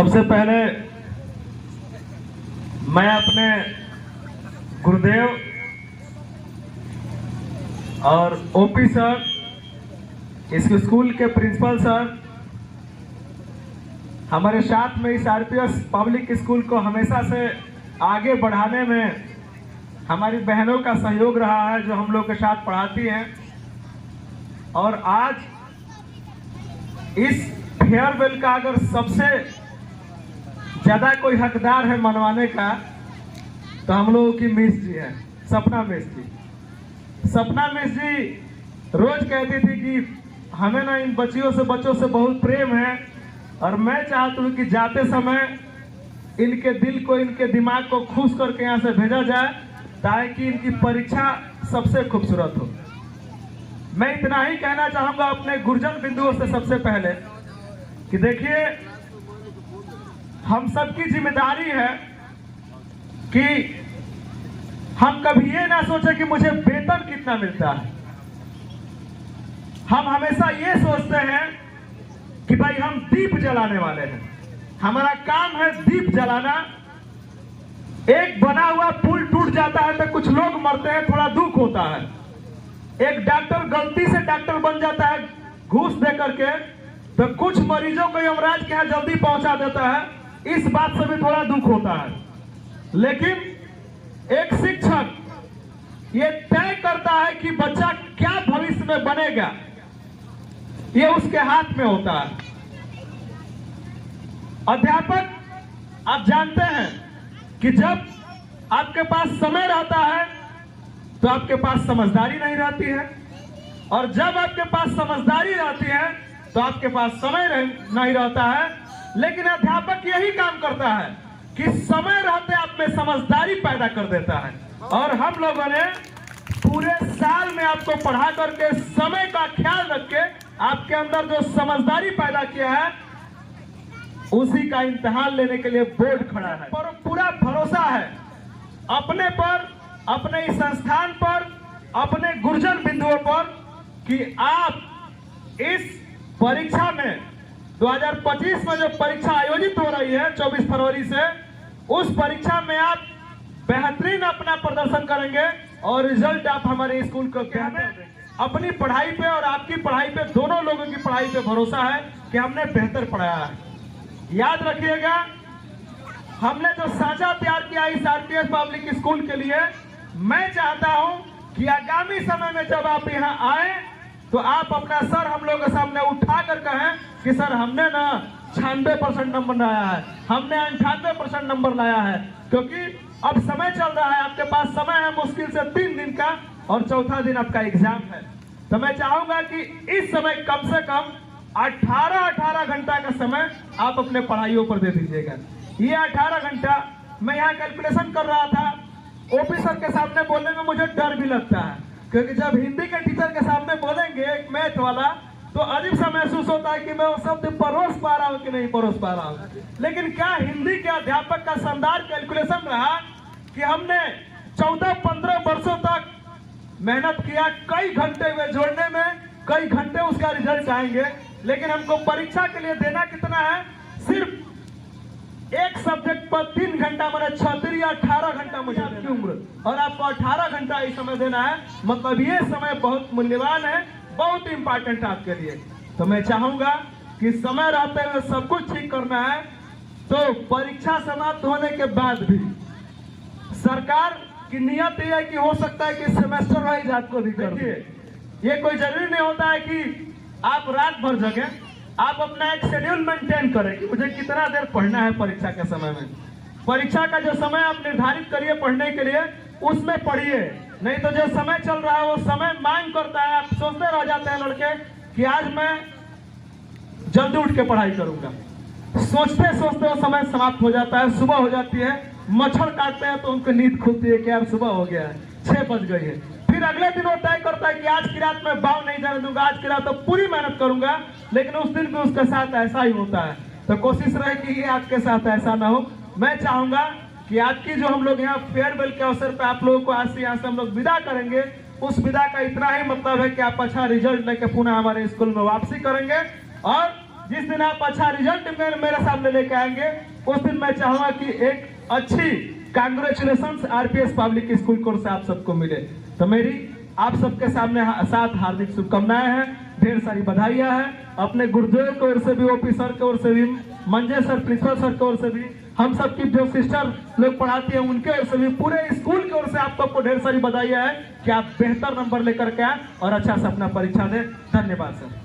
सबसे पहले मैं अपने गुरुदेव और ओपी सर, इस स्कूल के प्रिंसिपल सर, हमारे साथ में इस आरपीएस पब्लिक स्कूल को हमेशा से आगे बढ़ाने में हमारी बहनों का सहयोग रहा है, जो हम लोग के साथ पढ़ाती हैं। और आज इस फेयरवेल का अगर सबसे ज्यादा कोई हकदार है मनवाने का, तो हम लोगों की मिस जी है, सपना मिस जी। सपना मिस जी रोज कहती थी कि हमें ना इन बच्चों से बहुत प्रेम है, और मैं चाहती हूँ कि जाते समय इनके दिल को, इनके दिमाग को खुश करके यहाँ से भेजा जाए, ताकि इनकी परीक्षा सबसे खूबसूरत हो। मैं इतना ही कहना चाहूंगा अपने गुरजन बिंदुओं से सबसे पहले कि देखिए, हम सबकी जिम्मेदारी है कि हम कभी ये ना सोचे कि मुझे वेतन कितना मिलता है। हम हमेशा ये सोचते हैं कि भाई हम दीप जलाने वाले हैं, हमारा काम है दीप जलाना। एक बना हुआ पुल टूट जाता है तो कुछ लोग मरते हैं, थोड़ा दुख होता है। एक डॉक्टर गलती से डॉक्टर बन जाता है घूस दे करके, तो कुछ मरीजों को यमराज के यहाँ जल्दी पहुंचा देता है, इस बात से भी थोड़ा दुख होता है। लेकिन एक शिक्षक ये तय करता है कि बच्चा क्या भविष्य में बनेगा, ये उसके हाथ में होता है। अध्यापक, आप जानते हैं कि जब आपके पास समय रहता है तो आपके पास समझदारी नहीं रहती है, और जब आपके पास समझदारी रहती है तो आपके पास समय नहीं रहता है। लेकिन अध्यापक यही काम करता है कि समय रहते आप में समझदारी पैदा कर देता है। और हम लोगों ने पूरे साल में आपको पढ़ा करके समय का ख्याल रख के आपके अंदर जो समझदारी पैदा किया है, उसी का इम्तिहान लेने के लिए बोर्ड खड़ा है। पर पूरा भरोसा है अपने पर, अपने इस संस्थान पर, अपने गुरजन बिंदुओं पर, कि आप इस परीक्षा में 2025 में जो परीक्षा आयोजित हो रही है 24 फरवरी से, उस परीक्षा में आप बेहतरीन अपना प्रदर्शन करेंगे और रिजल्ट आप हमारे स्कूल को अपनी पढ़ाई पे और आपकी पढ़ाई पे, दोनों लोगों की पढ़ाई पे भरोसा है कि हमने बेहतर पढ़ाया है। याद रखिएगा, हमने जो साझा तैयार किया इस आरपीएस पब्लिक स्कूल के लिए, मैं चाहता हूं कि आगामी समय में जब आप यहां आए तो आप अपना सर हम लोग के सामने उठा कर कहें कि सर हमने ना 96% नंबर लाया है, हमने 98% नंबर लाया है। क्योंकि अब समय चल रहा है, आपके पास समय है मुश्किल से 3 दिन का, और चौथा दिन आपका एग्जाम है। तो मैं चाहूंगा कि इस समय कम से कम 18 घंटा का समय आप अपने पढ़ाइयों पर दे दीजिएगा। ये 18 घंटा मैं यहाँ कैलकुलेशन कर रहा था, ओपी सर के सामने बोलने में मुझे डर भी लगता है, क्योंकि जब हिंदी के टीचर के सामने बोलेंगे एक मैथ वाला, तो अजीब सा महसूस होता है कि मैं वो शब्द परोस पा रहा हूँ कि नहीं परोस पा रहा हूँ। लेकिन क्या हिंदी के अध्यापक का शानदार कैलकुलेशन रहा कि हमने 14-15 वर्षों तक मेहनत किया, कई घंटे में जोड़ने में, कई घंटे उसका रिजल्ट आएंगे। लेकिन हमको परीक्षा के लिए देना कितना है, सिर्फ एक सब्जेक्ट पर 3 घंटा, मैंने 36 या 18 घंटा मुझे आपकी उम्र, और आपको 18 घंटा ही समय देना है। मतलब ये समय बहुत मूल्यवान है, बहुत इंपॉर्टेंट है आपके लिए। तो मैं चाहूंगा कि समय रहते हुए सब कुछ ठीक करना है। तो परीक्षा समाप्त होने के बाद भी सरकार की नियत यह है कि हो सकता है कि सेमेस्टर वाइज आपको भी करिए। ये कोई जरूरी नहीं होता है कि आप रात भर जगें, आप अपना एक शेड्यूल मेंटेन करें कि मुझे कितना देर पढ़ना है परीक्षा के समय में। परीक्षा का जो समय आप निर्धारित करिए पढ़ने के लिए, उसमें पढ़िए। नहीं तो जो समय चल रहा है वो समय मांग करता है, आप सोचते रह जाते हैं लड़के कि आज मैं जल्दी उठ के पढ़ाई करूंगा। सोचते सोचते वो समय समाप्त हो जाता है, सुबह हो जाती है, मच्छर काटते हैं तो उनको नींद खुलती है कि यार सुबह हो गया है, 6 बज गई है। फिर अगले दिन वो तय करता है कि आज की रात मैं बाव नहीं जाने दूंगा, आज की रात तो पूरी मेहनत करूंगा। लेकिन उस दिन भी उसके साथ ऐसा ही होता है। तो कोशिश रहे कि ये आपके साथ ऐसा ना हो। मैं चाहूंगा कि आज की जो हम लोग यहाँ फेयरवेल के अवसर पे आप लोगों को आज से यहाँ से हम लोग विदा करेंगे, उस विदा का इतना ही मतलब है कि आप अच्छा रिजल्ट लेके पुनः हमारे स्कूल में वापसी करेंगे। और जिस दिन आप अच्छा रिजल्ट मेरे सामने लेके आएंगे, उस दिन मैं चाहूंगा कि एक अच्छी congratulations RPS public school course से आप सबको मिले। तो मेरी आप सबके सामने साथ हार्दिक शुभकामनाएं हैं, ढेर सारी बधाइयां हैं। अपने गुरुदेव की ओर से भी, ओपी सर की ओर से भी, मंजे सर प्रिंसिपल सर की ओर से भी, हम सबकी जो सिस्टर लोग पढ़ाती हैं उनके ओर से भी, पूरे स्कूल की ओर से आप सबको ढेर सारी बधाइयां हैं कि आप बेहतर नंबर लेकर के आए और अच्छा से अपना परीक्षा दें। धन्यवाद सर।